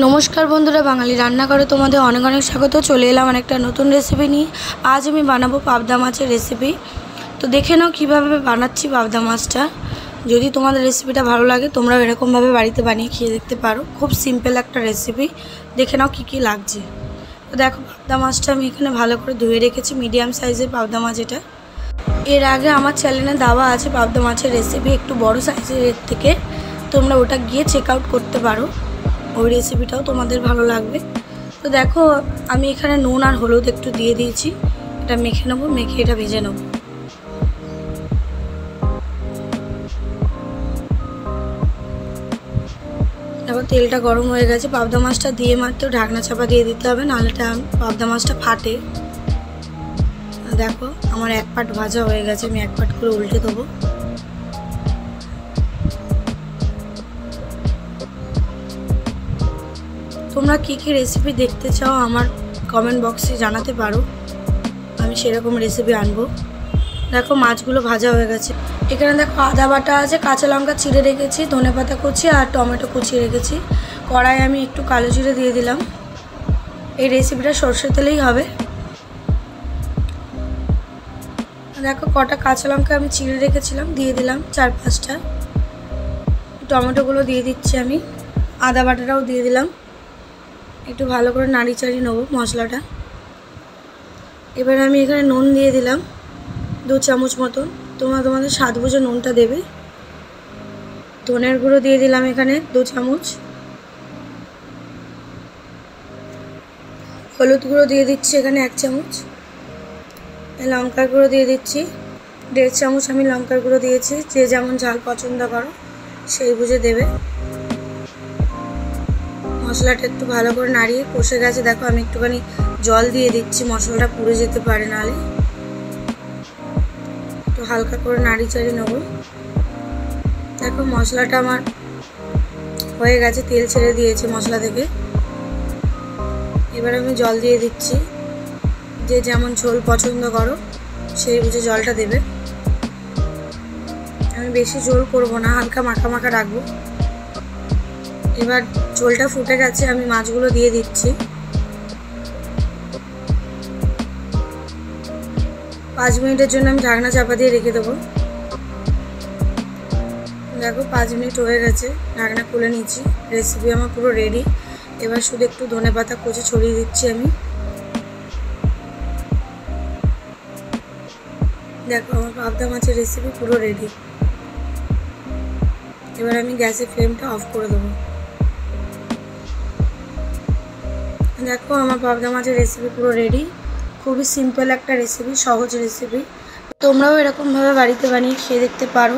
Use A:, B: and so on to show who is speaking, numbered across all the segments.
A: নমস্কার বন্ধুরা, বাঙালি রান্নাঘরে তোমাদের অনেক অনেক স্বাগত। চলে এলাম একটা নতুন রেসিপি নিয়ে। আজ আমি বানাবো পাবদা মাছের রেসিপি। তো দেখে নাও কীভাবে বানাচ্ছি পাবদা মাছটা। যদি তোমাদের রেসিপিটা ভালো লাগে তোমরা এরকমভাবে বাড়িতে বানিয়ে খেয়ে দেখতে পারো। খুব সিম্পল একটা রেসিপি। দেখে নাও কী কী লাগছে। তো দেখো, পাবদা মাছটা আমি এখানে ভালো করে ধুয়ে রেখেছি। মিডিয়াম সাইজের পাবদা মাছ এটা। এর আগে আমার চ্যানেলে দেওয়া আছে পাবদা মাছের রেসিপি একটু বড় সাইজের, এর থেকে তোমরা ওটা গিয়ে চেক আউট করতে পারো। ওই রেসিপিটাও তোমাদের ভালো লাগবে। তো দেখো, আমি এখানে নুন আর হলুদ একটু দিয়ে দিয়েছি। এটা মেখে নেবো, মেখে এটা ভেজে নেবো। দেখো, তেলটা গরম হয়ে গেছে। পাবদা মাছটা দিয়ে মাত্র ঢাকনা চাপা দিয়ে দিতে হবে, নাহলে পাবদা মাছটা ফাটে। দেখো, আমার এক পাট ভাজা হয়ে গেছে। আমি এক পাট করে উল্টে দেবো। তোমরা কী কী রেসিপি দেখতে চাও আমার কমেন্ট বক্সে জানাতে পারো, আমি সেরকম রেসিপি আনবো। দেখো, মাছগুলো ভাজা হয়ে গেছে। এখানে দেখো আদা বাটা আছে, কাঁচা লঙ্কা চিড়ে রেখেছি, ধনেপাতা কুচি আর টমেটো কুচিয়ে রেখেছি। কড়াই আমি একটু কালো জিরে দিয়ে দিলাম। এই রেসিপিটা সর্ষের তেলেই হবে। দেখো, কটা কাঁচা লঙ্কা আমি চিড়ে রেখেছিলাম দিয়ে দিলাম 4-5টা। টমেটোগুলো দিয়ে দিচ্ছি আমি। আদা বাটাটাও দিয়ে দিলাম। একটু ভালো করে নাড়ি চাড়িয়ে নেবো মশলাটা। এবার আমি এখানে নুন দিয়ে দিলাম 2 চামচ মতন। তোমরা তোমাদের স্বাদ বুঝে নুনটা দেবে। ধনের গুঁড়ো দিয়ে দিলাম এখানে 2 চামচ। হলুদ গুঁড়ো দিয়ে দিচ্ছি এখানে 1 চামচ। লঙ্কার গুঁড়ো দিয়ে দিচ্ছি 1.5 চামচ। আমি লঙ্কার গুঁড়ো দিয়েছি, যে যেমন ঝাল পছন্দ করো সেই বুঝে দেবে। মশলাটা একটু ভালো করে নাড়িয়ে কষে গেছে। দেখো, আমি একটুখানি জল দিয়ে দিচ্ছি, মশলাটা পুড়ে যেতে পারে, নাহলে একটু হালকা করে নাড়ি চাড়িয়ে নেবো। দেখো, মশলাটা আমার হয়ে গেছে, তেল ছেড়ে দিয়েছে মশলা থেকে। এবার আমি জল দিয়ে দিচ্ছি, যে যেমন ঝোল পছন্দ করো সেই বুঝে জলটা দেবে। আমি বেশি ঝোল করব না, হালকা মাখা মাখা রাখবো। এবার ঝোলটা ফুটে গেছে, আমি মাছগুলো দিয়ে দিচ্ছি। 5 মিনিটের জন্য আমি ঢাকনা চাপা দিয়ে রেখে দেবো। দেখো, 5 মিনিট হয়ে গেছে, ঢাকনা খুলে নিচ্ছি। রেসিপি আমার পুরো রেডি। এবার শুধু একটু ধনেপাতা কুচি ছড়িয়ে দিচ্ছি আমি। দেখো, আমার পাবদা মাছের রেসিপি পুরো রেডি। এবার আমি গ্যাসের ফ্লেমটা অফ করে দেবো। দেখো, আমার পাবদা মাছের রেসিপি পুরো রেডি। খুবই সিম্পল একটা রেসিপি, সহজ রেসিপি। তোমরাও এরকমভাবে বাড়িতে বানিয়ে খেয়ে দেখতে পারো।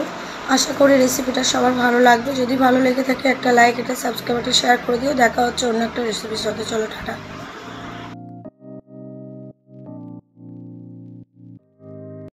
A: আশা করি রেসিপিটা সবার ভালো লাগবে। যদি ভালো লেগে থাকে একটা লাইক, এটা সাবস্ক্রাইব, এটা শেয়ার করে দিও। দেখা হচ্ছে অন্য একটা রেসিপির সাথে। চলো, টাটা।